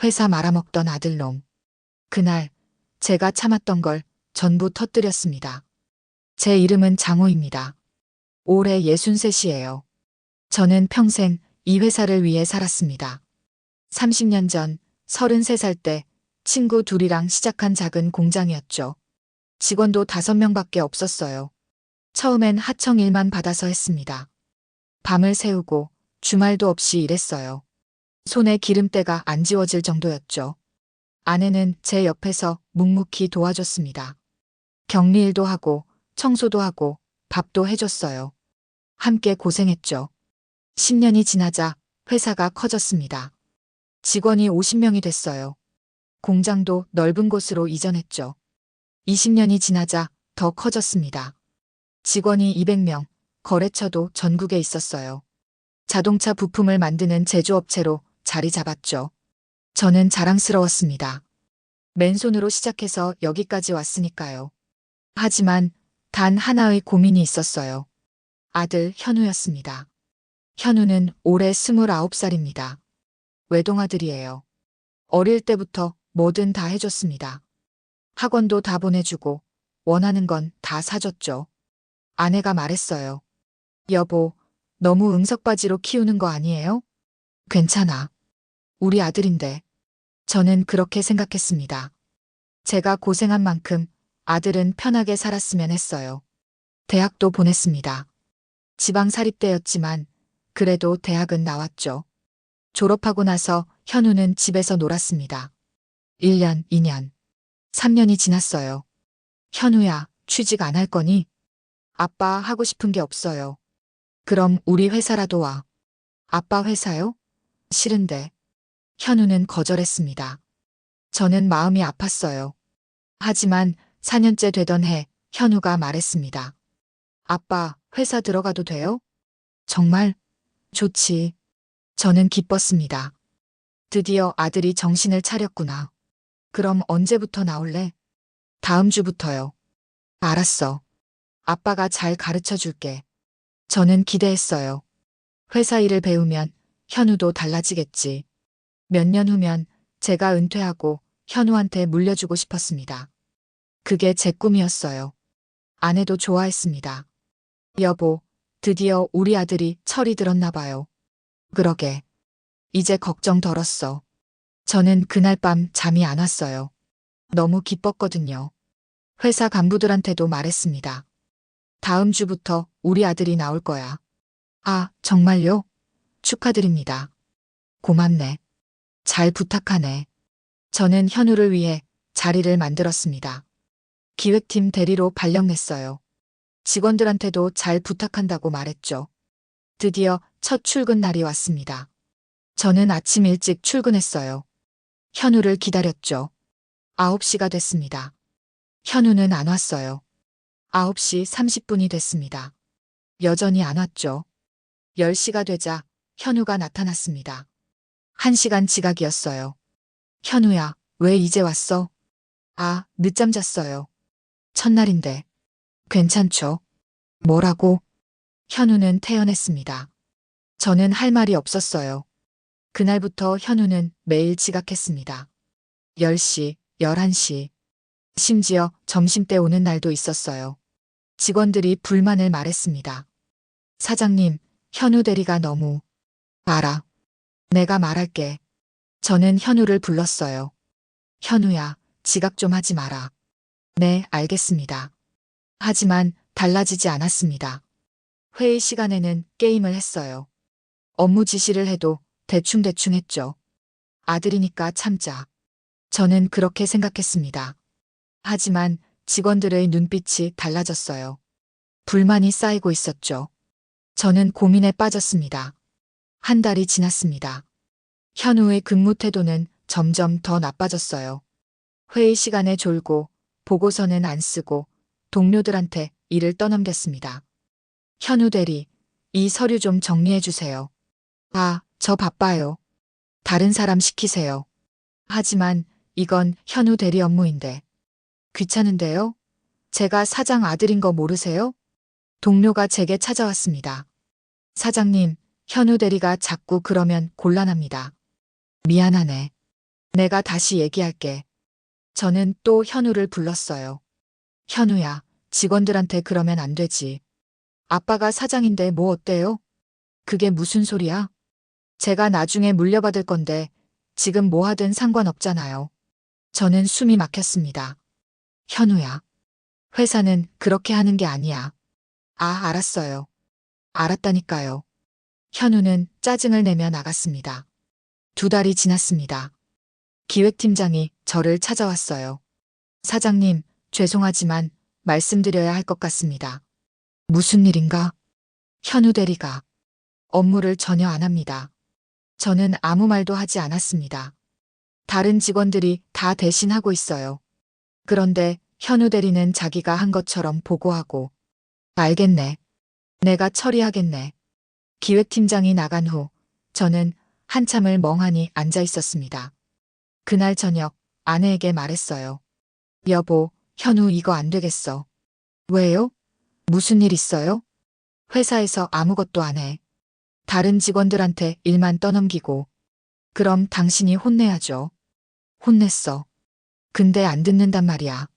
회사 말아먹던 아들놈. 그날 제가 참았던 걸 전부 터뜨렸습니다. 제 이름은 장호입니다. 올해 63이에요. 저는 평생 이 회사를 위해 살았습니다. 30년 전 33살 때 친구 둘이랑 시작한 작은 공장이었죠. 직원도 5명밖에 없었어요. 처음엔 하청 일만 받아서 했습니다. 밤을 새우고 주말도 없이 일했어요. 손에 기름때가 안 지워질 정도였죠. 아내는 제 옆에서 묵묵히 도와줬습니다. 격리일도 하고 청소도 하고 밥도 해줬어요. 함께 고생했죠. 10년이 지나자 회사가 커졌습니다. 직원이 50명이 됐어요. 공장도 넓은 곳으로 이전했죠. 20년이 지나자 더 커졌습니다. 직원이 200명, 거래처도 전국에 있었어요. 자동차 부품을 만드는 제조업체로 자리 잡았죠. 저는 자랑스러웠습니다. 맨손으로 시작해서 여기까지 왔으니까요. 하지만 단 하나의 고민이 있었어요. 아들 현우였습니다. 현우는 올해 29살입니다. 외동아들이에요. 어릴 때부터 뭐든 다 해줬습니다. 학원도 다 보내주고 원하는 건 다 사줬죠. 아내가 말했어요. 여보, 너무 응석바지로 키우는 거 아니에요? 괜찮아. 우리 아들인데. 저는 그렇게 생각했습니다. 제가 고생한 만큼 아들은 편하게 살았으면 했어요. 대학도 보냈습니다. 지방사립대였지만 그래도 대학은 나왔죠. 졸업하고 나서 현우는 집에서 놀았습니다. 1년, 2년, 3년이 지났어요. 현우야, 취직 안 할 거니? 아빠 하고 싶은 게 없어요. 그럼 우리 회사라도 와. 아빠 회사요? 싫은데. 현우는 거절했습니다. 저는 마음이 아팠어요. 하지만 4년째 되던 해 현우가 말했습니다. 아빠, 회사 들어가도 돼요? 정말? 좋지. 저는 기뻤습니다. 드디어 아들이 정신을 차렸구나. 그럼 언제부터 나올래? 다음 주부터요. 알았어. 아빠가 잘 가르쳐 줄게. 저는 기대했어요. 회사 일을 배우면 현우도 달라지겠지. 몇 년 후면 제가 은퇴하고 현우한테 물려주고 싶었습니다. 그게 제 꿈이었어요. 아내도 좋아했습니다. 여보, 드디어 우리 아들이 철이 들었나 봐요. 그러게. 이제 걱정 덜었어. 저는 그날 밤 잠이 안 왔어요. 너무 기뻤거든요. 회사 간부들한테도 말했습니다. 다음 주부터 우리 아들이 나올 거야. 아, 정말요? 축하드립니다. 고맙네. 잘 부탁하네. 저는 현우를 위해 자리를 만들었습니다. 기획팀 대리로 발령냈어요. 직원들한테도 잘 부탁한다고 말했죠. 드디어 첫 출근 날이 왔습니다. 저는 아침 일찍 출근했어요. 현우를 기다렸죠. 9시가 됐습니다. 현우는 안 왔어요. 9시 30분이 됐습니다. 여전히 안 왔죠. 10시가 되자 현우가 나타났습니다. 1시간 지각이었어요. 현우야, 왜 이제 왔어? 아, 늦잠 잤어요. 첫날인데. 괜찮죠? 뭐라고? 현우는 태연했습니다. 저는 할 말이 없었어요. 그날부터 현우는 매일 지각했습니다. 10시, 11시, 심지어 점심때 오는 날도 있었어요. 직원들이 불만을 말했습니다. 사장님, 현우 대리가 너무. 알아. 내가 말할게. 저는 현우를 불렀어요. 현우야, 지각 좀 하지 마라. 네, 알겠습니다. 하지만 달라지지 않았습니다. 회의 시간에는 게임을 했어요. 업무 지시를 해도 대충대충 했죠. 아들이니까 참자. 저는 그렇게 생각했습니다. 하지만 직원들의 눈빛이 달라졌어요. 불만이 쌓이고 있었죠. 저는 고민에 빠졌습니다. 한 달이 지났습니다. 현우의 근무 태도는 점점 더 나빠졌어요. 회의 시간에 졸고 보고서는 안 쓰고 동료들한테 일을 떠넘겼습니다. 현우 대리, 이 서류 좀 정리해 주세요. 아, 저 바빠요. 다른 사람 시키세요. 하지만 이건 현우 대리 업무인데. 귀찮은데요? 제가 사장 아들인 거 모르세요? 동료가 제게 찾아왔습니다. 사장님, 현우 대리가 자꾸 그러면 곤란합니다. 미안하네. 내가 다시 얘기할게. 저는 또 현우를 불렀어요. 현우야, 직원들한테 그러면 안 되지. 아빠가 사장인데 뭐 어때요? 그게 무슨 소리야? 제가 나중에 물려받을 건데 지금 뭐 하든 상관없잖아요. 저는 숨이 막혔습니다. 현우야, 회사는 그렇게 하는 게 아니야. 아, 알았어요. 알았다니까요. 현우는 짜증을 내며 나갔습니다. 2달이 지났습니다. 기획팀장이 저를 찾아왔어요. 사장님, 죄송하지만 말씀드려야 할 것 같습니다. 무슨 일인가? 현우 대리가 업무를 전혀 안 합니다. 저는 아무 말도 하지 않았습니다. 다른 직원들이 다 대신하고 있어요. 그런데 현우 대리는 자기가 한 것처럼 보고하고, 알겠네. 내가 처리하겠네. 기획팀장이 나간 후 저는 한참을 멍하니 앉아 있었습니다. 그날 저녁 아내에게 말했어요. 여보, 현우 이거 안 되겠어. 왜요? 무슨 일 있어요? 회사에서 아무것도 안 해. 다른 직원들한테 일만 떠넘기고. 그럼 당신이 혼내야죠. 혼냈어. 근데 안 듣는단 말이야.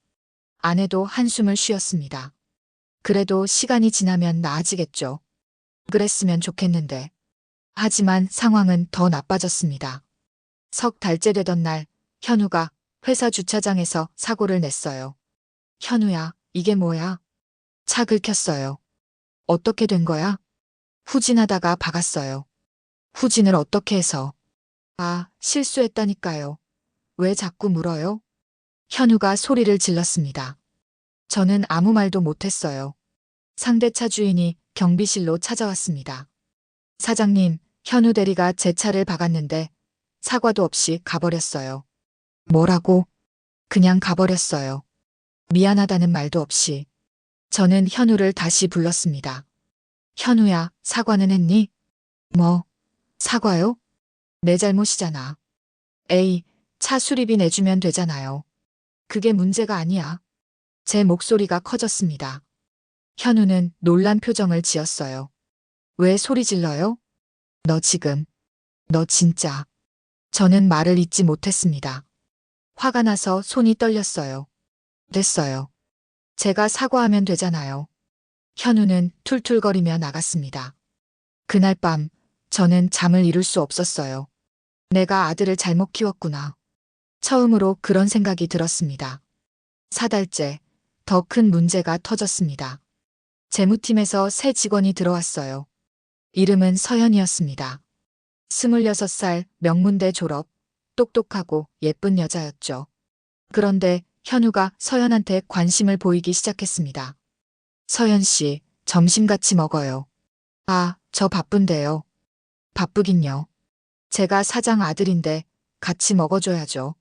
아내도 한숨을 쉬었습니다. 그래도 시간이 지나면 나아지겠죠. 그랬으면 좋겠는데. 하지만 상황은 더 나빠졌습니다. 3달째 되던 날, 현우가 회사 주차장에서 사고를 냈어요. 현우야, 이게 뭐야? 차 긁혔어요. 어떻게 된 거야? 후진하다가 박았어요. 후진을 어떻게 해서? 아, 실수했다니까요. 왜 자꾸 물어요? 현우가 소리를 질렀습니다. 저는 아무 말도 못했어요. 상대차 주인이 경비실로 찾아왔습니다. 사장님, 현우 대리가 제 차를 박았는데 사과도 없이 가버렸어요. 뭐라고? 그냥 가버렸어요. 미안하다는 말도 없이. 저는 현우를 다시 불렀습니다. 현우야, 사과는 했니? 뭐, 사과요? 내 잘못이잖아. 에이, 차 수리비 내주면 되잖아요. 그게 문제가 아니야. 제 목소리가 커졌습니다. 현우는 놀란 표정을 지었어요. 왜 소리 질러요? 너 지금, 너 진짜. 저는 말을 잇지 못했습니다. 화가 나서 손이 떨렸어요. 됐어요. 제가 사과하면 되잖아요. 현우는 툴툴거리며 나갔습니다. 그날 밤 저는 잠을 이룰 수 없었어요. 내가 아들을 잘못 키웠구나. 처음으로 그런 생각이 들었습니다. 4달째 더 큰 문제가 터졌습니다. 재무팀에서 새 직원이 들어왔어요. 이름은 서연이었습니다. 26살 명문대 졸업, 똑똑하고 예쁜 여자였죠. 그런데 현우가 서연한테 관심을 보이기 시작했습니다. 서연 씨, 점심 같이 먹어요. 아, 저 바쁜데요. 바쁘긴요. 제가 사장 아들인데 같이 먹어줘야죠.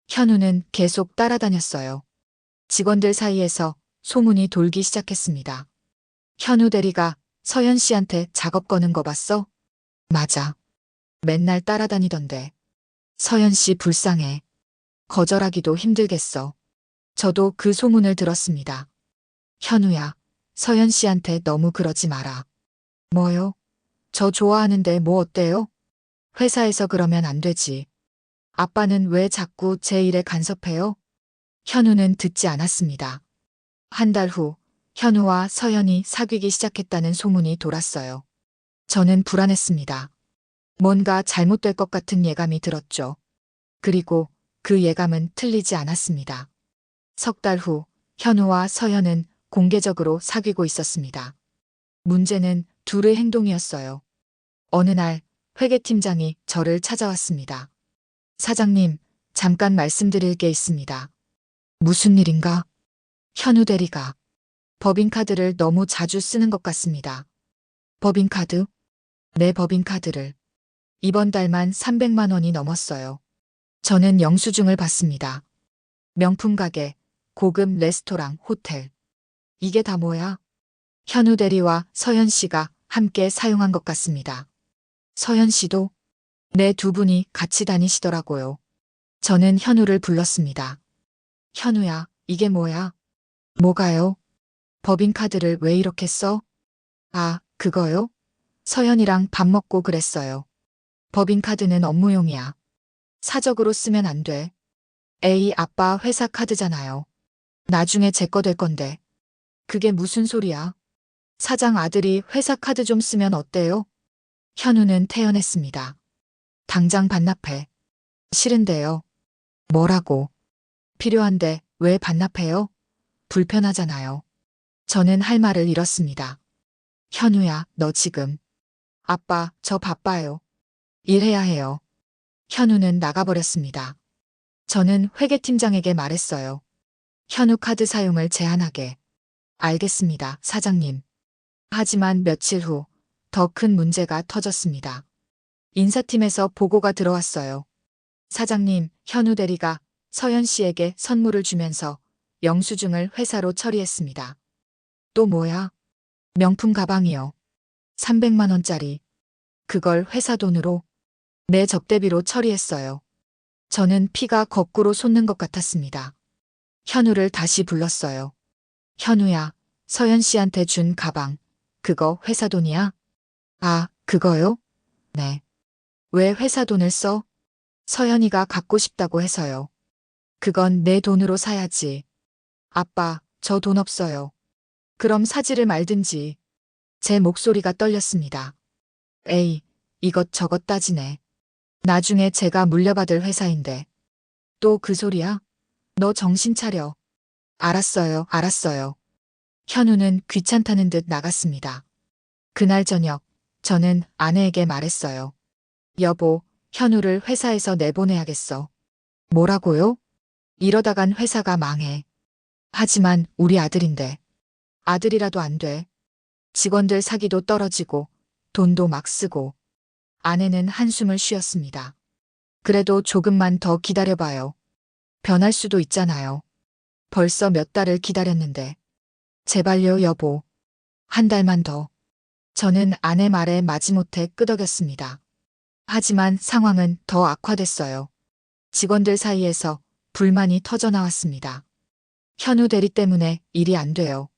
현우는 계속 따라다녔어요. 직원들 사이에서 소문이 돌기 시작했습니다. 현우 대리가 서연 씨한테 작업 거는 거 봤어? 맞아. 맨날 따라다니던데. 서연 씨 불쌍해. 거절하기도 힘들겠어. 저도 그 소문을 들었습니다. 현우야, 서연 씨한테 너무 그러지 마라. 뭐요? 저 좋아하는데 뭐 어때요? 회사에서 그러면 안 되지. 아빠는 왜 자꾸 제 일에 간섭해요? 현우는 듣지 않았습니다. 1달 후, 현우와 서연이 사귀기 시작했다는 소문이 돌았어요. 저는 불안했습니다. 뭔가 잘못될 것 같은 예감이 들었죠. 그리고 그 예감은 틀리지 않았습니다. 3달 후, 현우와 서연은 공개적으로 사귀고 있었습니다. 문제는 둘의 행동이었어요. 어느 날 회계팀장이 저를 찾아왔습니다. 사장님, 잠깐 말씀드릴 게 있습니다. 무슨 일인가? 현우 대리가 법인카드를 너무 자주 쓰는 것 같습니다. 법인카드? 내 법인카드를. 이번 달만 300만 원이 넘었어요. 저는 영수증을 봤습니다. 명품 가게, 고급 레스토랑, 호텔. 이게 다 뭐야? 현우 대리와 서연 씨가 함께 사용한 것 같습니다. 서연 씨도? 네, 두 분이 같이 다니시더라고요. 저는 현우를 불렀습니다. 현우야, 이게 뭐야? 뭐가요? 법인카드를 왜 이렇게 써? 아, 그거요? 서연이랑 밥 먹고 그랬어요. 법인카드는 업무용이야. 사적으로 쓰면 안 돼. 에이, 아빠 회사 카드잖아요. 나중에 제 거 될 건데. 그게 무슨 소리야? 사장 아들이 회사 카드 좀 쓰면 어때요? 현우는 태연했습니다. 당장 반납해. 싫은데요. 뭐라고? 필요한데 왜 반납해요? 불편하잖아요. 저는 할 말을 잃었습니다. 현우야, 너 지금. 아빠, 저 바빠요. 일해야 해요. 현우는 나가버렸습니다. 저는 회계팀장에게 말했어요. 현우 카드 사용을 제한하게. 알겠습니다, 사장님. 하지만 며칠 후 더 큰 문제가 터졌습니다. 인사팀에서 보고가 들어왔어요. 사장님, 현우 대리가 서연 씨에게 선물을 주면서 영수증을 회사로 처리했습니다. 또 뭐야? 명품 가방이요. 300만 원짜리. 그걸 회사 돈으로 내 접대비로 처리했어요. 저는 피가 거꾸로 솟는 것 같았습니다. 현우를 다시 불렀어요. 현우야, 서연 씨한테 준 가방. 그거 회사 돈이야? 아, 그거요? 네. 왜 회사 돈을 써? 서연이가 갖고 싶다고 해서요. 그건 내 돈으로 사야지. 아빠, 저 돈 없어요. 그럼 사지를 말든지. 제 목소리가 떨렸습니다. 에이, 이것저것 따지네. 나중에 제가 물려받을 회사인데. 또 그 소리야? 너 정신 차려. 알았어요, 알았어요. 현우는 귀찮다는 듯 나갔습니다. 그날 저녁, 저는 아내에게 말했어요. 여보, 현우를 회사에서 내보내야겠어. 뭐라고요? 이러다간 회사가 망해. 하지만 우리 아들인데. 아들이라도 안 돼. 직원들 사기도 떨어지고 돈도 막 쓰고. 아내는 한숨을 쉬었습니다. 그래도 조금만 더 기다려봐요. 변할 수도 있잖아요. 벌써 몇 달을 기다렸는데. 제발요, 여보. 한 달만 더. 저는 아내 말에 마지못해 끄덕였습니다. 하지만 상황은 더 악화됐어요. 직원들 사이에서 불만이 터져나왔습니다. 현우 대리 때문에 일이 안 돼요.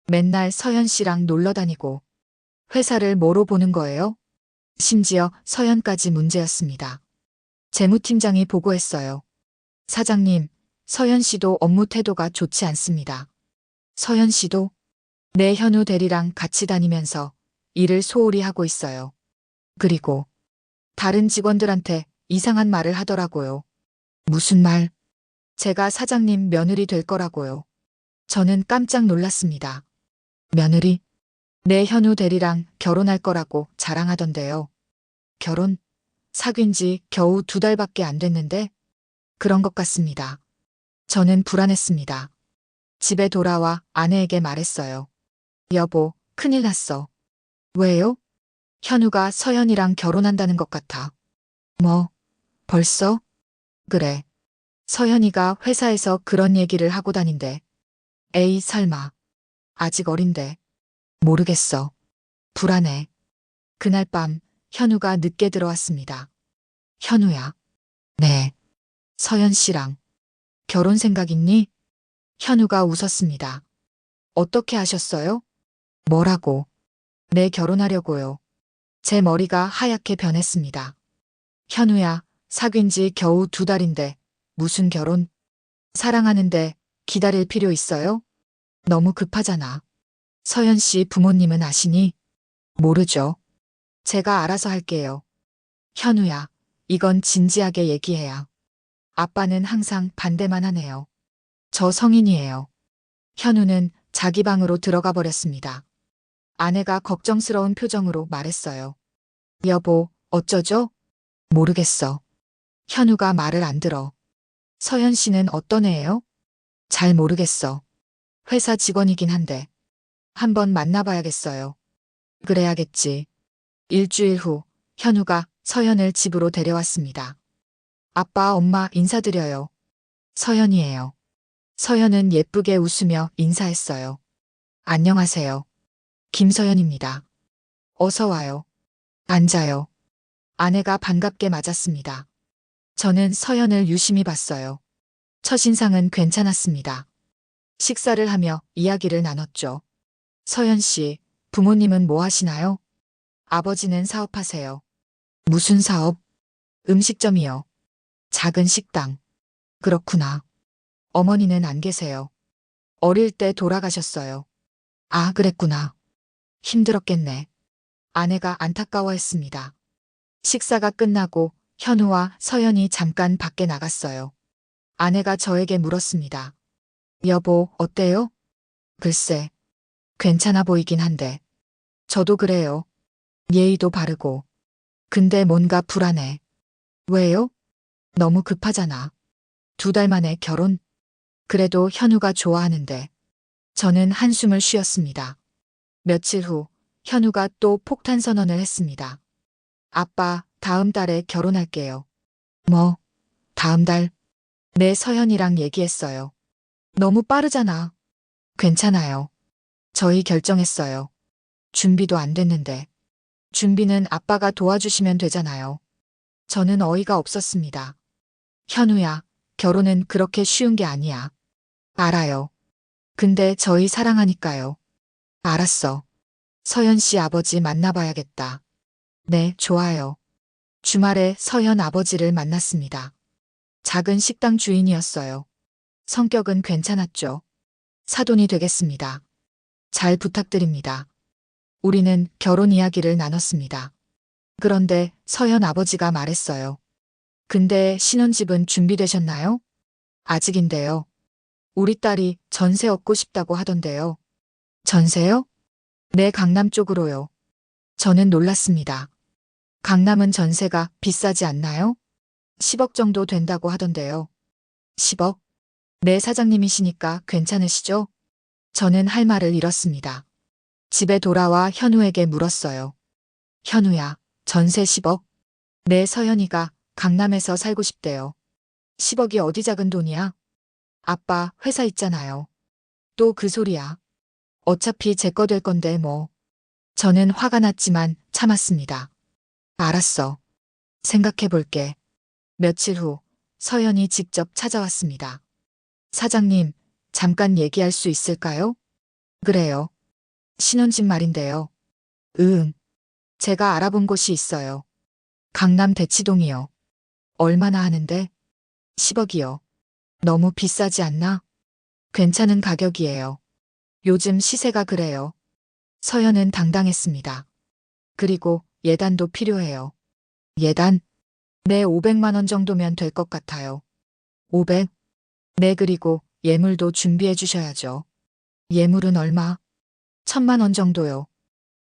맨날 서연 씨랑 놀러 다니고 회사를 뭐로 보는 거예요? 심지어 서연까지 문제였습니다. 재무팀장이 보고했어요. 사장님, 서연 씨도 업무 태도가 좋지 않습니다. 서연 씨도 내 현우 대리랑 같이 다니면서 일을 소홀히 하고 있어요. 그리고 다른 직원들한테 이상한 말을 하더라고요. 무슨 말? 제가 사장님 며느리 될 거라고요. 저는 깜짝 놀랐습니다. 며느리? 내 현우 대리랑 결혼할 거라고 자랑하던데요. 결혼? 사귄 지 겨우 2달밖에 안 됐는데? 그런 것 같습니다. 저는 불안했습니다. 집에 돌아와 아내에게 말했어요. 여보, 큰일 났어. 왜요? 현우가 서연이랑 결혼한다는 것 같아. 뭐, 벌써? 그래. 서연이가 회사에서 그런 얘기를 하고 다닌대. 에이, 설마. 아직 어린데. 모르겠어. 불안해. 그날 밤, 현우가 늦게 들어왔습니다. 현우야. 네. 서연 씨랑 결혼 생각 있니? 현우가 웃었습니다. 어떻게 하셨어요? 뭐라고? 네, 결혼하려고요. 제 머리가 하얗게 변했습니다. 현우야, 사귄 지 겨우 2달인데 무슨 결혼? 사랑하는데 기다릴 필요 있어요? 너무 급하잖아. 서연 씨 부모님은 아시니? 모르죠. 제가 알아서 할게요. 현우야, 이건 진지하게 얘기해야. 아빠는 항상 반대만 하네요. 저 성인이에요. 현우는 자기 방으로 들어가 버렸습니다. 아내가 걱정스러운 표정으로 말했어요. 여보, 어쩌죠? 모르겠어. 현우가 말을 안 들어. 서연 씨는 어떤 애예요? 잘 모르겠어. 회사 직원이긴 한데. 한번 만나봐야겠어요. 그래야겠지. 일주일 후, 현우가 서연을 집으로 데려왔습니다. 아빠, 엄마 인사드려요. 서연이에요. 서연은 예쁘게 웃으며 인사했어요. 안녕하세요. 김서연입니다. 어서 와요. 앉아요. 아내가 반갑게 맞았습니다. 저는 서연을 유심히 봤어요. 첫인상은 괜찮았습니다. 식사를 하며 이야기를 나눴죠. 서연 씨, 부모님은 뭐 하시나요? 아버지는 사업하세요. 무슨 사업? 음식점이요. 작은 식당. 그렇구나. 어머니는 안 계세요. 어릴 때 돌아가셨어요. 아, 그랬구나. 힘들었겠네. 아내가 안타까워했습니다. 식사가 끝나고 현우와 서연이 잠깐 밖에 나갔어요. 아내가 저에게 물었습니다. 여보, 어때요? 글쎄, 괜찮아 보이긴 한데. 저도 그래요. 예의도 바르고. 근데 뭔가 불안해. 왜요? 너무 급하잖아. 2달 만에 결혼? 그래도 현우가 좋아하는데. 저는 한숨을 쉬었습니다. 며칠 후, 현우가 또 폭탄 선언을 했습니다. 아빠, 다음 달에 결혼할게요. 뭐, 다음 달? 네, 서연이랑 얘기했어요. 너무 빠르잖아. 괜찮아요. 저희 결정했어요. 준비도 안 됐는데. 준비는 아빠가 도와주시면 되잖아요. 저는 어이가 없었습니다. 현우야, 결혼은 그렇게 쉬운 게 아니야. 알아요. 근데 저희 사랑하니까요. 알았어. 서연 씨 아버지 만나봐야겠다. 네, 좋아요. 주말에 서연 아버지를 만났습니다. 작은 식당 주인이었어요. 성격은 괜찮았죠. 사돈이 되겠습니다. 잘 부탁드립니다. 우리는 결혼 이야기를 나눴습니다. 그런데 서연 아버지가 말했어요. 근데 신혼집은 준비되셨나요? 아직인데요. 우리 딸이 전세 얻고 싶다고 하던데요. 전세요? 네, 강남 쪽으로요. 저는 놀랐습니다. 강남은 전세가 비싸지 않나요? 10억 정도 된다고 하던데요. 10억? 네, 사장님이시니까 괜찮으시죠? 저는 할 말을 잃었습니다. 집에 돌아와 현우에게 물었어요. 현우야, 전세 10억? 네, 서연이가 강남에서 살고 싶대요. 10억이 어디 작은 돈이야? 아빠, 회사 있잖아요. 또 그 소리야. 어차피 제 거 될 건데 뭐. 저는 화가 났지만 참았습니다. 알았어. 생각해 볼게. 며칠 후, 서연이 직접 찾아왔습니다. 사장님, 잠깐 얘기할 수 있을까요? 그래요. 신혼집 말인데요. 응. 제가 알아본 곳이 있어요. 강남 대치동이요. 얼마나 하는데? 10억이요. 너무 비싸지 않나? 괜찮은 가격이에요. 요즘 시세가 그래요. 서연은 당당했습니다. 그리고 예단도 필요해요. 예단? 네, 500만 원 정도면 될 것 같아요. 500? 네, 그리고 예물도 준비해 주셔야죠. 예물은 얼마? 1,000만 원 정도요.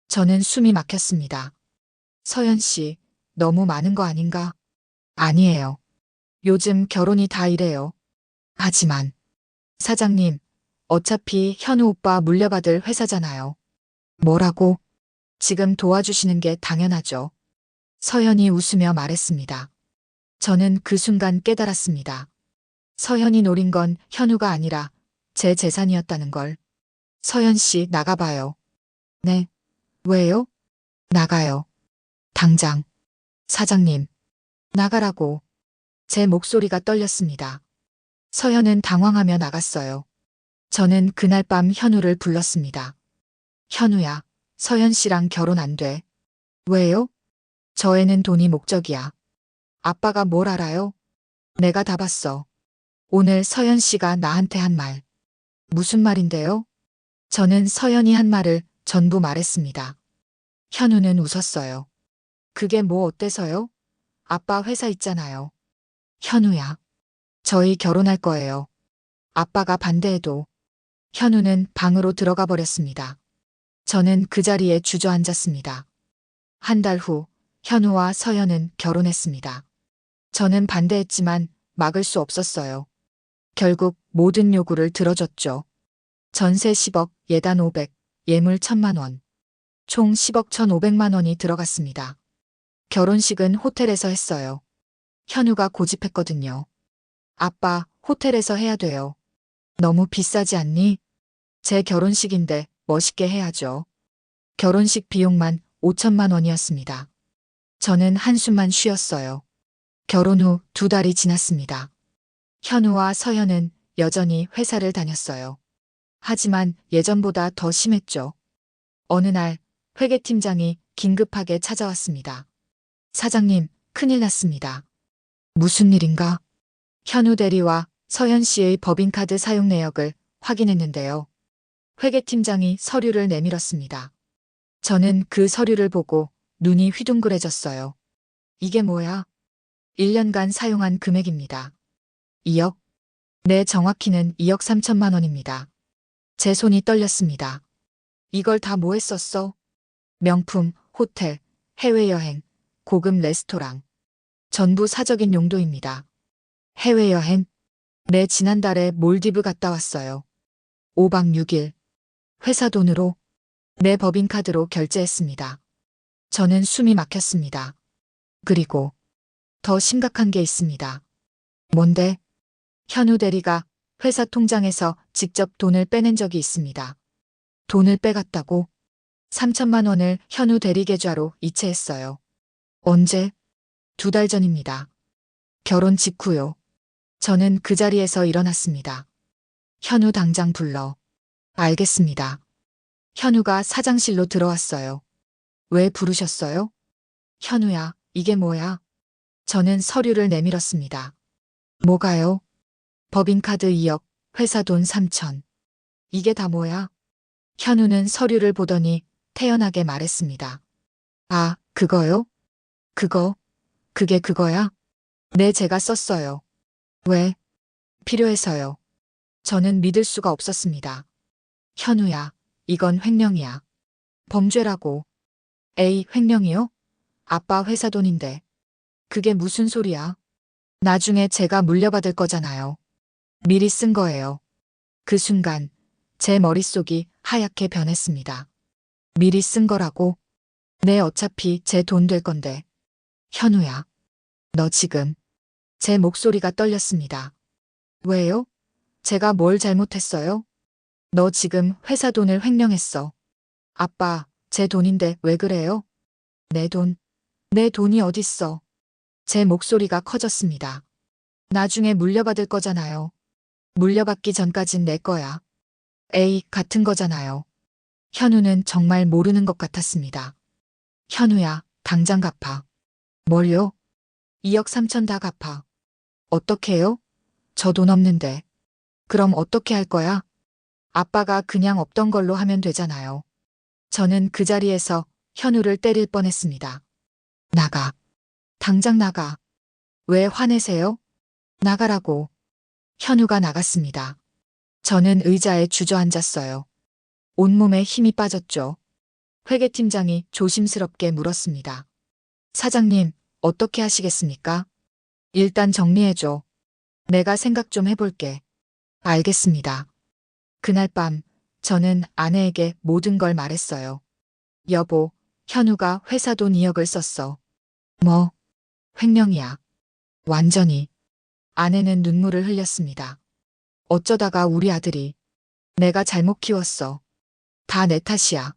저는 숨이 막혔습니다. 서연 씨, 너무 많은 거 아닌가? 아니에요. 요즘 결혼이 다 이래요. 하지만, 사장님, 어차피 현우 오빠 물려받을 회사잖아요. 뭐라고? 지금 도와주시는 게 당연하죠. 서연이 웃으며 말했습니다. 저는 그 순간 깨달았습니다. 서연이 노린 건 현우가 아니라 제 재산이었다는 걸. 서연 씨, 나가봐요. 네. 왜요? 나가요. 당장. 사장님, 나가라고. 제 목소리가 떨렸습니다. 서연은 당황하며 나갔어요. 저는 그날 밤 현우를 불렀습니다. 현우야, 서연 씨랑 결혼 안 돼. 왜요? 저 애는 돈이 목적이야. 아빠가 뭘 알아요? 내가 다 봤어. 오늘 서연 씨가 나한테 한 말. 무슨 말인데요? 저는 서연이 한 말을 전부 말했습니다. 현우는 웃었어요. 그게 뭐 어때서요? 아빠 회사 있잖아요. 현우야, 저희 결혼할 거예요. 아빠가 반대해도. 현우는 방으로 들어가 버렸습니다. 저는 그 자리에 주저앉았습니다. 한 달 후, 현우와 서연은 결혼했습니다. 저는 반대했지만 막을 수 없었어요. 결국 모든 요구를 들어줬죠. 전세 10억, 예단 500, 예물 1,000만 원. 총 10억 1,500만 원이 들어갔습니다. 결혼식은 호텔에서 했어요. 현우가 고집했거든요. 아빠, 호텔에서 해야 돼요. 너무 비싸지 않니? 제 결혼식인데 멋있게 해야죠. 결혼식 비용만 5천만 원이었습니다. 저는 한숨만 쉬었어요. 결혼 후 2달이 지났습니다. 현우와 서연은 여전히 회사를 다녔어요. 하지만 예전보다 더 심했죠. 어느 날 회계팀장이 긴급하게 찾아왔습니다. 사장님, 큰일 났습니다. 무슨 일인가? 현우 대리와 서현 씨의 법인카드 사용 내역을 확인했는데요. 회계팀장이 서류를 내밀었습니다. 저는 그 서류를 보고 눈이 휘둥그레졌어요. 이게 뭐야? 1년간 사용한 금액입니다. 2억? 네, 정확히는 2억 3천만 원입니다. 제 손이 떨렸습니다. 이걸 다 뭐 했었어? 명품, 호텔, 해외여행, 고급 레스토랑. 전부 사적인 용도입니다. 해외여행? 네, 지난달에 몰디브 갔다 왔어요. 5박 6일. 회사 돈으로? 내 법인카드로 결제했습니다. 저는 숨이 막혔습니다. 그리고 더 심각한 게 있습니다. 뭔데? 현우 대리가 회사 통장에서 직접 돈을 빼낸 적이 있습니다. 돈을 빼갔다고? 3천만 원을 현우 대리 계좌로 이체했어요. 언제? 2달 전입니다. 결혼 직후요. 저는 그 자리에서 일어났습니다. 현우 당장 불러. 알겠습니다. 현우가 사장실로 들어왔어요. 왜 부르셨어요? 현우야, 이게 뭐야? 저는 서류를 내밀었습니다. 뭐가요? 법인카드 2억, 회사 돈 3천. 이게 다 뭐야? 현우는 서류를 보더니 태연하게 말했습니다. 아, 그거요? 그게 그거야? 네, 제가 썼어요. 왜? 필요해서요. 저는 믿을 수가 없었습니다. 현우야, 이건 횡령이야. 범죄라고. 에이, 횡령이요? 아빠 회사 돈인데. 그게 무슨 소리야? 나중에 제가 물려받을 거잖아요. 미리 쓴 거예요. 그 순간 제 머릿속이 하얗게 변했습니다. 미리 쓴 거라고? 네, 어차피 제 돈 될 건데. 현우야, 너 지금. 제 목소리가 떨렸습니다. 왜요? 제가 뭘 잘못했어요? 너 지금 회사 돈을 횡령했어. 아빠, 제 돈인데 왜 그래요? 내 돈. 내 돈이 어딨어? 제 목소리가 커졌습니다. 나중에 물려받을 거잖아요. 물려받기 전까진 내 거야. 에이, 같은 거잖아요. 현우는 정말 모르는 것 같았습니다. 현우야, 당장 갚아. 뭘요? 2억 3천 다 갚아. 어떻게요? 저 돈 없는데. 그럼 어떻게 할 거야? 아빠가 그냥 없던 걸로 하면 되잖아요. 저는 그 자리에서 현우를 때릴 뻔했습니다. 나가. 당장 나가. 왜 화내세요? 나가라고. 현우가 나갔습니다. 저는 의자에 주저앉았어요. 온몸에 힘이 빠졌죠. 회계팀장이 조심스럽게 물었습니다. 사장님, 어떻게 하시겠습니까? 일단 정리해줘. 내가 생각 좀 해볼게. 알겠습니다. 그날 밤, 저는 아내에게 모든 걸 말했어요. 여보, 현우가 회사 돈 2억을 썼어. 뭐? 횡령이야. 완전히. 아내는 눈물을 흘렸습니다. 어쩌다가 우리 아들이. 내가 잘못 키웠어. 다 내 탓이야.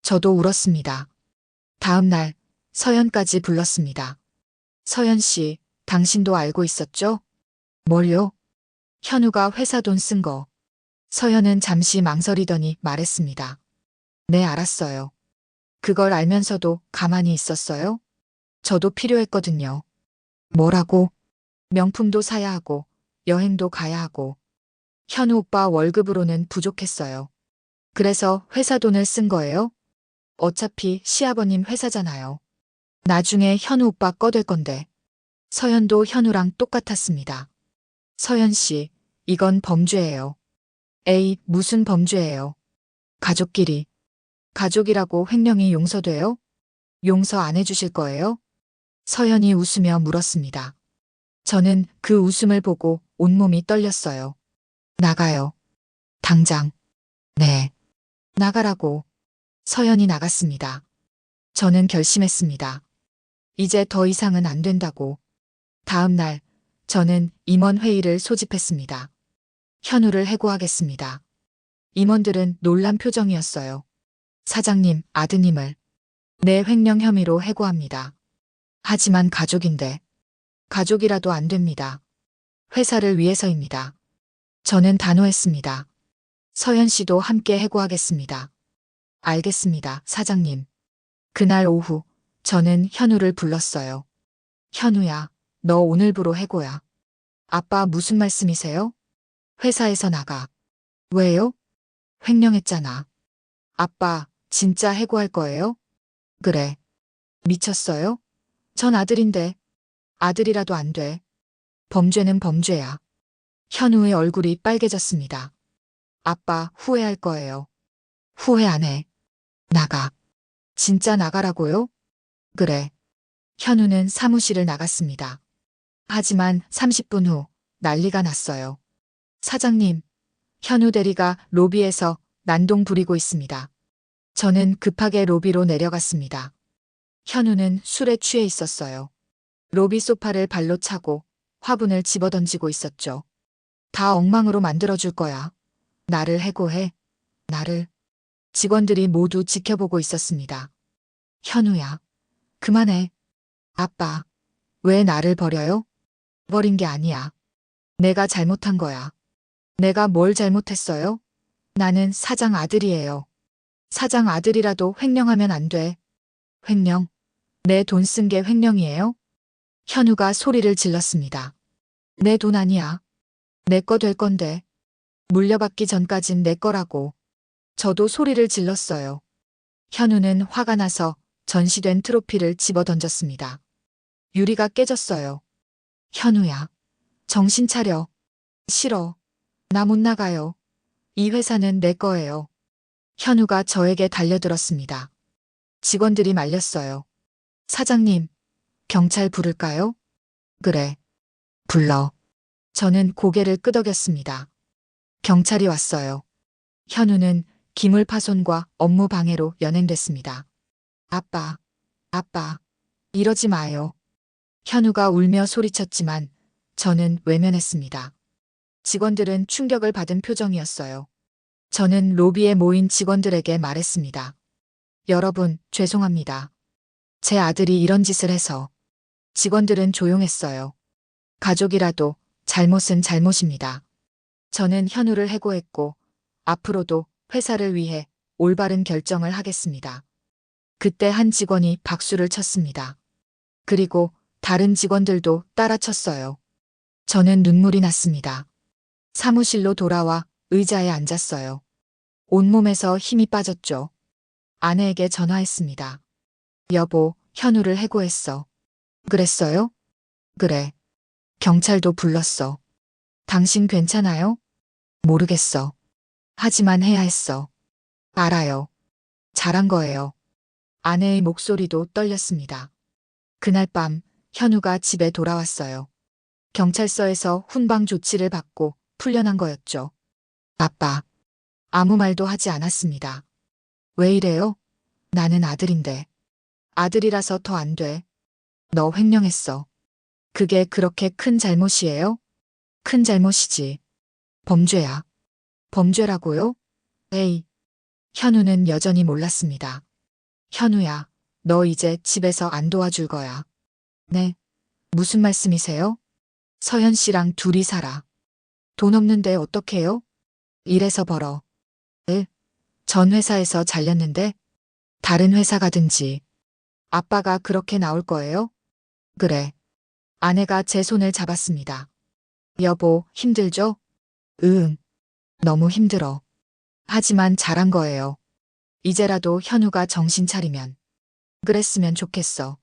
저도 울었습니다. 다음 날, 서연까지 불렀습니다. 서연 씨, 당신도 알고 있었죠? 뭘요? 현우가 회사 돈 쓴 거. 서연은 잠시 망설이더니 말했습니다. 네, 알았어요. 그걸 알면서도 가만히 있었어요? 저도 필요했거든요. 뭐라고? 명품도 사야 하고, 여행도 가야 하고. 현우 오빠 월급으로는 부족했어요. 그래서 회사 돈을 쓴 거예요? 어차피 시아버님 회사잖아요. 나중에 현우 오빠 꺼될 건데. 서연도 현우랑 똑같았습니다. 서연 씨, 이건 범죄예요. 에이, 무슨 범죄예요? 가족끼리. 가족이라고 횡령이 용서돼요? 용서 안 해주실 거예요? 서연이 웃으며 물었습니다. 저는 그 웃음을 보고 온몸이 떨렸어요. 나가요. 당장. 네. 나가라고. 서연이 나갔습니다. 저는 결심했습니다. 이제 더 이상은 안 된다고. 다음 날, 저는 임원 회의를 소집했습니다. 현우를 해고하겠습니다. 임원들은 놀란 표정이었어요. 사장님, 아드님을. 내 횡령 혐의로 해고합니다. 하지만 가족인데. 가족이라도 안 됩니다. 회사를 위해서입니다. 저는 단호했습니다. 서연 씨도 함께 해고하겠습니다. 알겠습니다, 사장님. 그날 오후, 저는 현우를 불렀어요. 현우야, 너 오늘부로 해고야. 아빠 무슨 말씀이세요? 회사에서 나가. 왜요? 횡령했잖아. 아빠, 진짜 해고할 거예요? 그래. 미쳤어요? 전 아들인데. 아들이라도 안 돼. 범죄는 범죄야. 현우의 얼굴이 빨개졌습니다. 아빠, 후회할 거예요. 후회 안 해. 나가. 진짜 나가라고요? 그래. 현우는 사무실을 나갔습니다. 하지만 30분 후 난리가 났어요. 사장님, 현우 대리가 로비에서 난동 부리고 있습니다. 저는 급하게 로비로 내려갔습니다. 현우는 술에 취해 있었어요. 로비 소파를 발로 차고 화분을 집어던지고 있었죠. 다 엉망으로 만들어줄 거야. 나를 해고해. 나를. 직원들이 모두 지켜보고 있었습니다. 현우야, 그만해. 아빠, 왜 나를 버려요? 버린 게 아니야. 내가 잘못한 거야. 내가 뭘 잘못했어요? 나는 사장 아들이에요. 사장 아들이라도 횡령하면 안 돼. 횡령? 내 돈 쓴 게 횡령이에요? 현우가 소리를 질렀습니다. 내 돈 아니야. 내 거 될 건데. 물려받기 전까진 내 거라고. 저도 소리를 질렀어요. 현우는 화가 나서 전시된 트로피를 집어 던졌습니다. 유리가 깨졌어요. 현우야, 정신 차려. 싫어. 나 못 나가요. 이 회사는 내 거예요. 현우가 저에게 달려들었습니다. 직원들이 말렸어요. 사장님, 경찰 부를까요? 그래. 불러. 저는 고개를 끄덕였습니다. 경찰이 왔어요. 현우는 기물 파손과 업무 방해로 연행됐습니다. 아빠, 아빠, 이러지 마요. 현우가 울며 소리쳤지만 저는 외면했습니다. 직원들은 충격을 받은 표정이었어요. 저는 로비에 모인 직원들에게 말했습니다. 여러분, 죄송합니다. 제 아들이 이런 짓을 해서. 직원들은 조용했어요. 가족이라도 잘못은 잘못입니다. 저는 현우를 해고했고 앞으로도 회사를 위해 올바른 결정을 하겠습니다. 그때 한 직원이 박수를 쳤습니다. 그리고 다른 직원들도 따라 쳤어요. 저는 눈물이 났습니다. 사무실로 돌아와 의자에 앉았어요. 온몸에서 힘이 빠졌죠. 아내에게 전화했습니다. 여보, 현우를 해고했어. 그랬어요? 그래. 경찰도 불렀어. 당신 괜찮아요? 모르겠어. 하지만 해야 했어. 알아요. 잘한 거예요. 아내의 목소리도 떨렸습니다. 그날 밤 현우가 집에 돌아왔어요. 경찰서에서 훈방 조치를 받고 풀려난 거였죠. 아빠, 아무 말도 하지 않았습니다. 왜 이래요? 나는 아들인데. 아들이라서 더 안 돼. 너 횡령했어. 그게 그렇게 큰 잘못이에요? 큰 잘못이지. 범죄야. 범죄라고요? 에이. 현우는 여전히 몰랐습니다. 현우야, 너 이제 집에서 안 도와줄 거야. 네. 무슨 말씀이세요? 서현 씨랑 둘이 살아. 돈 없는데 어떡해요? 일해서 벌어. 전 회사에서 잘렸는데? 다른 회사 가든지. 아빠가 그렇게 나올 거예요? 그래. 아내가 제 손을 잡았습니다. 여보, 힘들죠? 응. 너무 힘들어. 하지만 잘한 거예요. 이제라도 현우가 정신 차리면. 그랬으면 좋겠어.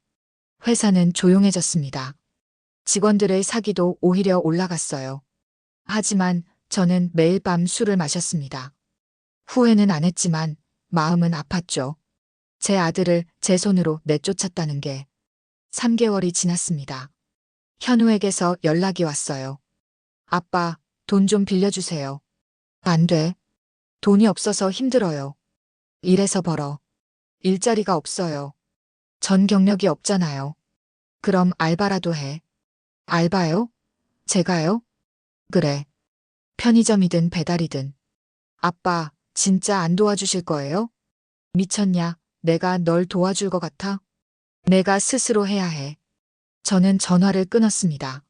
회사는 조용해졌습니다. 직원들의 사기도 오히려 올라갔어요. 하지만 저는 매일 밤 술을 마셨습니다. 후회는 안 했지만 마음은 아팠죠. 제 아들을 제 손으로 내쫓았다는 게. 3개월이 지났습니다. 현우에게서 연락이 왔어요. 아빠, 돈 좀 빌려주세요. 안 돼. 돈이 없어서 힘들어요. 일해서 벌어. 일자리가 없어요. 전 경력이 없잖아요. 그럼 알바라도 해. 알바요? 제가요? 그래. 편의점이든 배달이든. 아빠, 진짜 안 도와주실 거예요? 미쳤냐? 내가 널 도와줄 것 같아? 내가 스스로 해야 해. 저는 전화를 끊었습니다.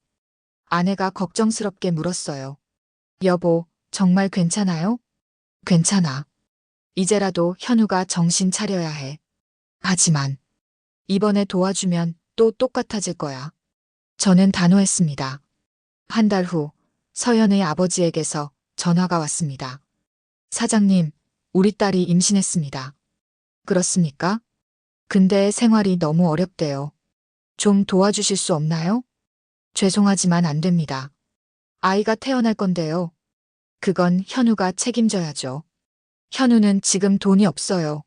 아내가 걱정스럽게 물었어요. 여보, 정말 괜찮아요? 괜찮아. 이제라도 현우가 정신 차려야 해. 하지만 이번에 도와주면 또 똑같아질 거야. 저는 단호했습니다. 한 달 후 서연의 아버지에게서 전화가 왔습니다. 사장님, 우리 딸이 임신했습니다. 그렇습니까? 근데 생활이 너무 어렵대요. 좀 도와주실 수 없나요? 죄송하지만 안 됩니다. 아이가 태어날 건데요. 그건 현우가 책임져야죠. 현우는 지금 돈이 없어요.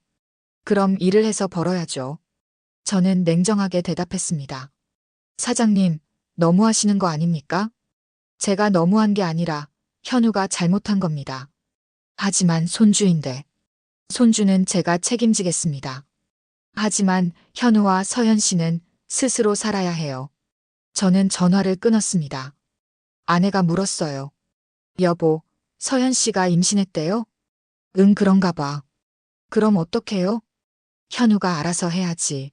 그럼 일을 해서 벌어야죠. 저는 냉정하게 대답했습니다. 사장님, 너무하시는 거 아닙니까? 제가 너무한 게 아니라 현우가 잘못한 겁니다. 하지만 손주인데, 손주는 제가 책임지겠습니다. 하지만 현우와 서현 씨는 스스로 살아야 해요. 저는 전화를 끊었습니다. 아내가 물었어요. 여보, 서현 씨가 임신했대요? 응, 그런가 봐. 그럼 어떡해요? 현우가 알아서 해야지.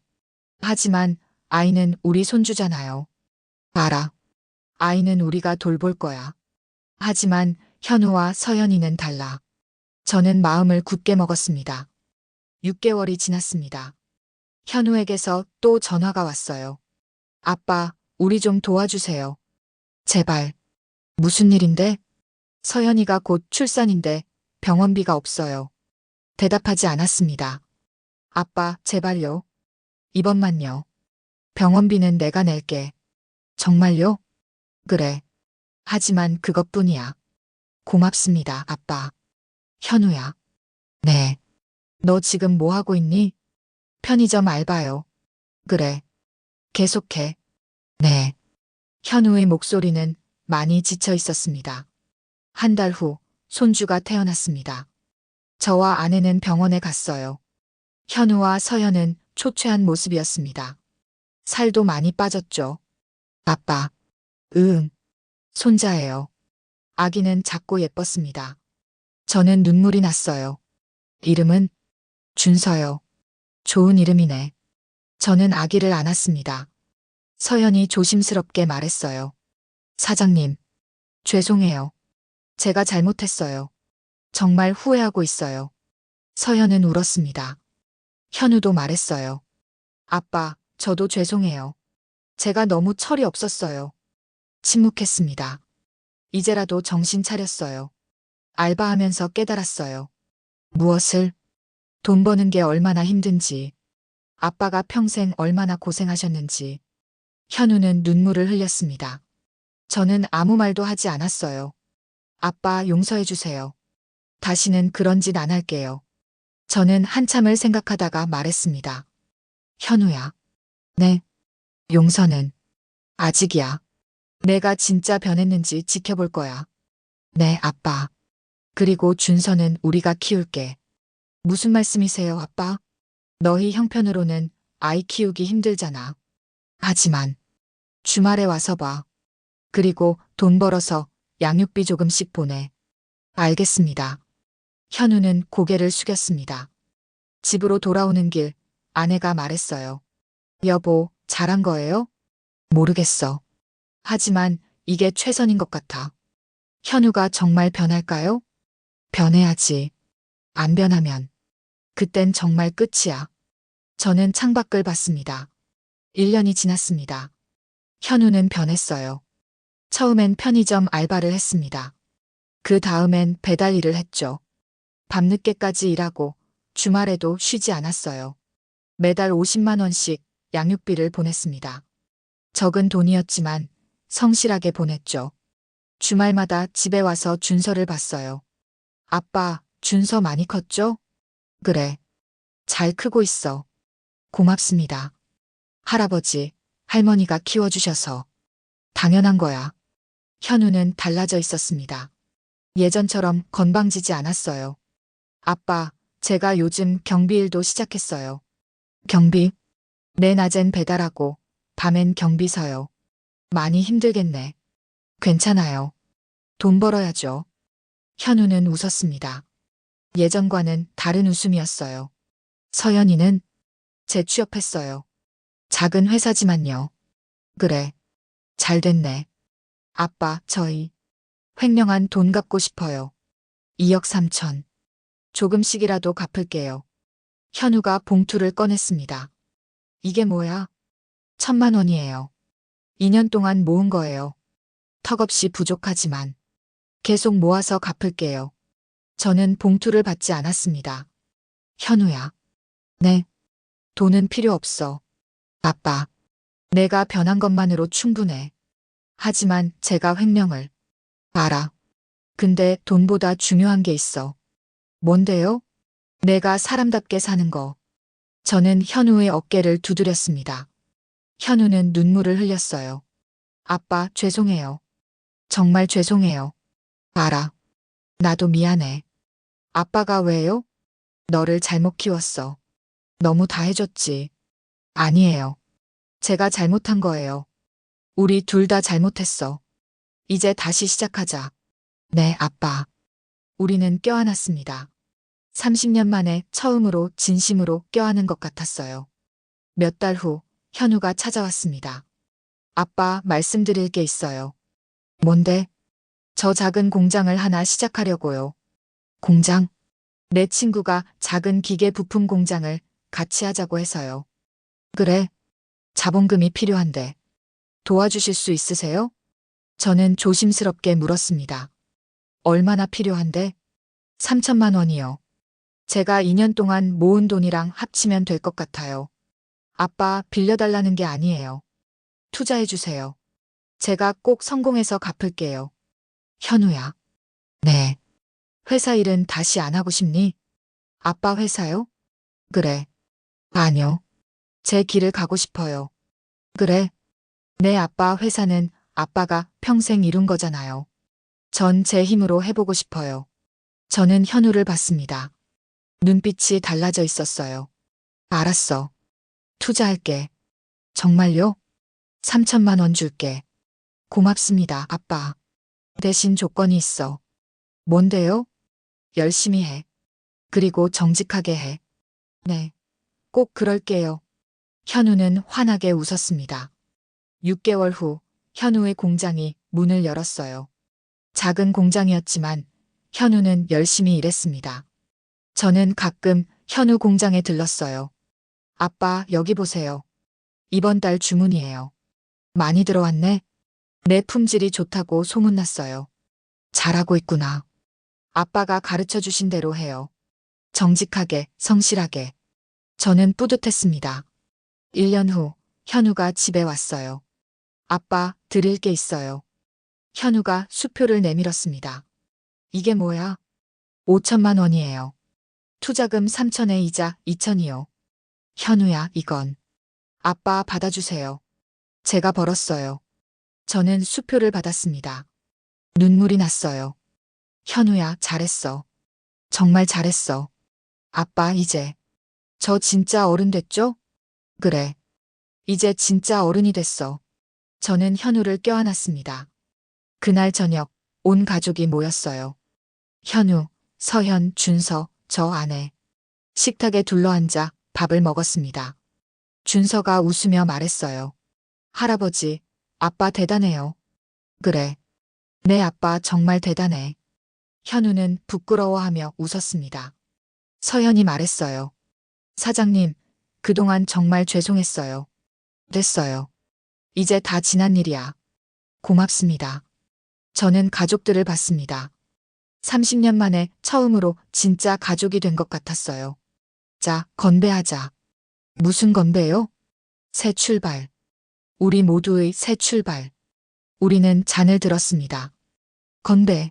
하지만 아이는 우리 손주잖아요. 알아. 아이는 우리가 돌볼 거야. 하지만 현우와 서연이는 달라. 저는 마음을 굳게 먹었습니다. 6개월이 지났습니다. 현우에게서 또 전화가 왔어요. 아빠, 우리 좀 도와주세요. 제발. 무슨 일인데? 서연이가 곧 출산인데 병원비가 없어요. 대답하지 않았습니다. 아빠, 제발요. 이번만요. 병원비는 내가 낼게. 정말요? 그래. 하지만 그것뿐이야. 고맙습니다, 아빠. 현우야. 네. 너 지금 뭐 하고 있니? 편의점 알바요. 그래. 계속해. 네. 현우의 목소리는 많이 지쳐 있었습니다. 한 달 후 손주가 태어났습니다. 저와 아내는 병원에 갔어요. 현우와 서연은 초췌한 모습이었습니다. 살도 많이 빠졌죠. 아빠. 응. 손자예요. 아기는 작고 예뻤습니다. 저는 눈물이 났어요. 이름은 준서요. 좋은 이름이네. 저는 아기를 안았습니다. 서연이 조심스럽게 말했어요. 사장님, 죄송해요. 제가 잘못했어요. 정말 후회하고 있어요. 서연은 울었습니다. 현우도 말했어요. 아빠, 저도 죄송해요. 제가 너무 철이 없었어요. 침묵했습니다. 이제라도 정신 차렸어요. 알바하면서 깨달았어요. 무엇을? 돈 버는 게 얼마나 힘든지. 아빠가 평생 얼마나 고생하셨는지. 현우는 눈물을 흘렸습니다. 저는 아무 말도 하지 않았어요. 아빠 용서해 주세요. 다시는 그런 짓 안 할게요. 저는 한참을 생각하다가 말했습니다. 현우야. 네. 용서는 아직이야. 내가 진짜 변했는지 지켜볼 거야. 네, 아빠. 그리고 준서는 우리가 키울게. 무슨 말씀이세요, 아빠? 너희 형편으로는 아이 키우기 힘들잖아. 하지만 주말에 와서 봐. 그리고 돈 벌어서 양육비 조금씩 보내. 알겠습니다. 현우는 고개를 숙였습니다. 집으로 돌아오는 길 아내가 말했어요. 여보, 잘한 거예요? 모르겠어. 하지만 이게 최선인 것 같아. 현우가 정말 변할까요? 변해야지. 안 변하면 그땐 정말 끝이야. 저는 창밖을 봤습니다. 1년이 지났습니다. 현우는 변했어요. 처음엔 편의점 알바를 했습니다. 그 다음엔 배달 일을 했죠. 밤늦게까지 일하고 주말에도 쉬지 않았어요. 매달 50만 원씩 양육비를 보냈습니다. 적은 돈이었지만 성실하게 보냈죠. 주말마다 집에 와서 준서를 봤어요. 아빠, 준서 많이 컸죠? 그래. 잘 크고 있어. 고맙습니다. 할아버지, 할머니가 키워주셔서. 당연한 거야. 현우는 달라져 있었습니다. 예전처럼 건방지지 않았어요. 아빠, 제가 요즘 경비일도 시작했어요. 경비? 내 낮엔 배달하고 밤엔 경비 서요. 많이 힘들겠네. 괜찮아요. 돈 벌어야죠. 현우는 웃었습니다. 예전과는 다른 웃음이었어요. 서연이는 재취업했어요. 작은 회사지만요. 그래. 잘 됐네. 아빠, 저희 횡령한 돈 갚고 싶어요. 2억 3천. 조금씩이라도 갚을게요. 현우가 봉투를 꺼냈습니다. 이게 뭐야? 1,000만 원이에요. 2년 동안 모은 거예요. 턱없이 부족하지만 계속 모아서 갚을게요. 저는 봉투를 받지 않았습니다. 현우야. 네. 돈은 필요 없어. 아빠. 내가 변한 것만으로 충분해. 하지만 제가 횡령을. 알아. 근데 돈보다 중요한 게 있어. 뭔데요? 내가 사람답게 사는 거. 저는 현우의 어깨를 두드렸습니다. 현우는 눈물을 흘렸어요. 아빠, 죄송해요. 정말 죄송해요. 알아. 나도 미안해. 아빠가 왜요? 너를 잘못 키웠어. 너무 다 해줬지. 아니에요. 제가 잘못한 거예요. 우리 둘 다 잘못했어. 이제 다시 시작하자. 네, 아빠. 우리는 껴안았습니다. 30년 만에 처음으로 진심으로 껴안은 것 같았어요. 몇 달 후, 현우가 찾아왔습니다. 아빠, 말씀드릴 게 있어요. 뭔데? 저 작은 공장을 하나 시작하려고요. 공장? 내 친구가 작은 기계 부품 공장을 같이 하자고 해서요. 그래. 자본금이 필요한데. 도와주실 수 있으세요? 저는 조심스럽게 물었습니다. 얼마나 필요한데? 3천만 원이요. 제가 2년 동안 모은 돈이랑 합치면 될 것 같아요. 아빠, 빌려달라는 게 아니에요. 투자해주세요. 제가 꼭 성공해서 갚을게요. 현우야. 네. 회사 일은 다시 안 하고 싶니? 아빠 회사요? 그래. 아니요. 제 길을 가고 싶어요. 그래. 내 아빠 회사는 아빠가 평생 이룬 거잖아요. 전 제 힘으로 해보고 싶어요. 저는 현우를 봤습니다. 눈빛이 달라져 있었어요. 알았어. 투자할게. 정말요? 3천만 원 줄게. 고맙습니다, 아빠. 대신 조건이 있어. 뭔데요? 열심히 해. 그리고 정직하게 해. 네. 꼭 그럴게요. 현우는 환하게 웃었습니다. 6개월 후, 현우의 공장이 문을 열었어요. 작은 공장이었지만 현우는 열심히 일했습니다. 저는 가끔 현우 공장에 들렀어요. 아빠, 여기 보세요. 이번 달 주문이에요. 많이 들어왔네? 내 품질이 좋다고 소문났어요. 잘하고 있구나. 아빠가 가르쳐 주신 대로 해요. 정직하게, 성실하게. 저는 뿌듯했습니다. 1년 후, 현우가 집에 왔어요. 아빠, 드릴 게 있어요. 현우가 수표를 내밀었습니다. 이게 뭐야? 5천만 원이에요. 투자금 3천에 이자 2천이요. 현우야, 이건. 아빠 받아주세요. 제가 벌었어요. 저는 수표를 받았습니다. 눈물이 났어요. 현우야, 잘했어. 정말 잘했어. 아빠, 이제. 저 진짜 어른 됐죠? 그래. 이제 진짜 어른이 됐어. 저는 현우를 껴안았습니다. 그날 저녁, 온 가족이 모였어요. 현우, 서현, 준서, 저 아내. 식탁에 둘러앉아 밥을 먹었습니다. 준서가 웃으며 말했어요. 할아버지, 아빠 대단해요. 그래. 내 아빠 정말 대단해. 현우는 부끄러워하며 웃었습니다. 서현이 말했어요. 사장님, 그동안 정말 죄송했어요. 됐어요. 이제 다 지난 일이야. 고맙습니다. 저는 가족들을 봤습니다. 30년 만에 처음으로 진짜 가족이 된 것 같았어요. 자, 건배하자. 무슨 건배요? 새 출발. 우리 모두의 새 출발. 우리는 잔을 들었습니다. 건배.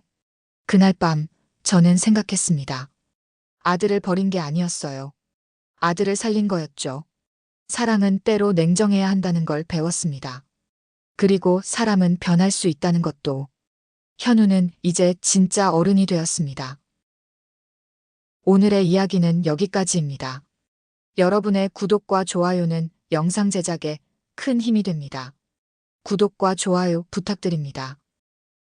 그날 밤 저는 생각했습니다. 아들을 버린 게 아니었어요. 아들을 살린 거였죠. 사랑은 때로 냉정해야 한다는 걸 배웠습니다. 그리고 사람은 변할 수 있다는 것도. 현우는 이제 진짜 어른이 되었습니다. 오늘의 이야기는 여기까지입니다. 여러분의 구독과 좋아요는 영상 제작에 큰 힘이 됩니다. 구독과 좋아요 부탁드립니다.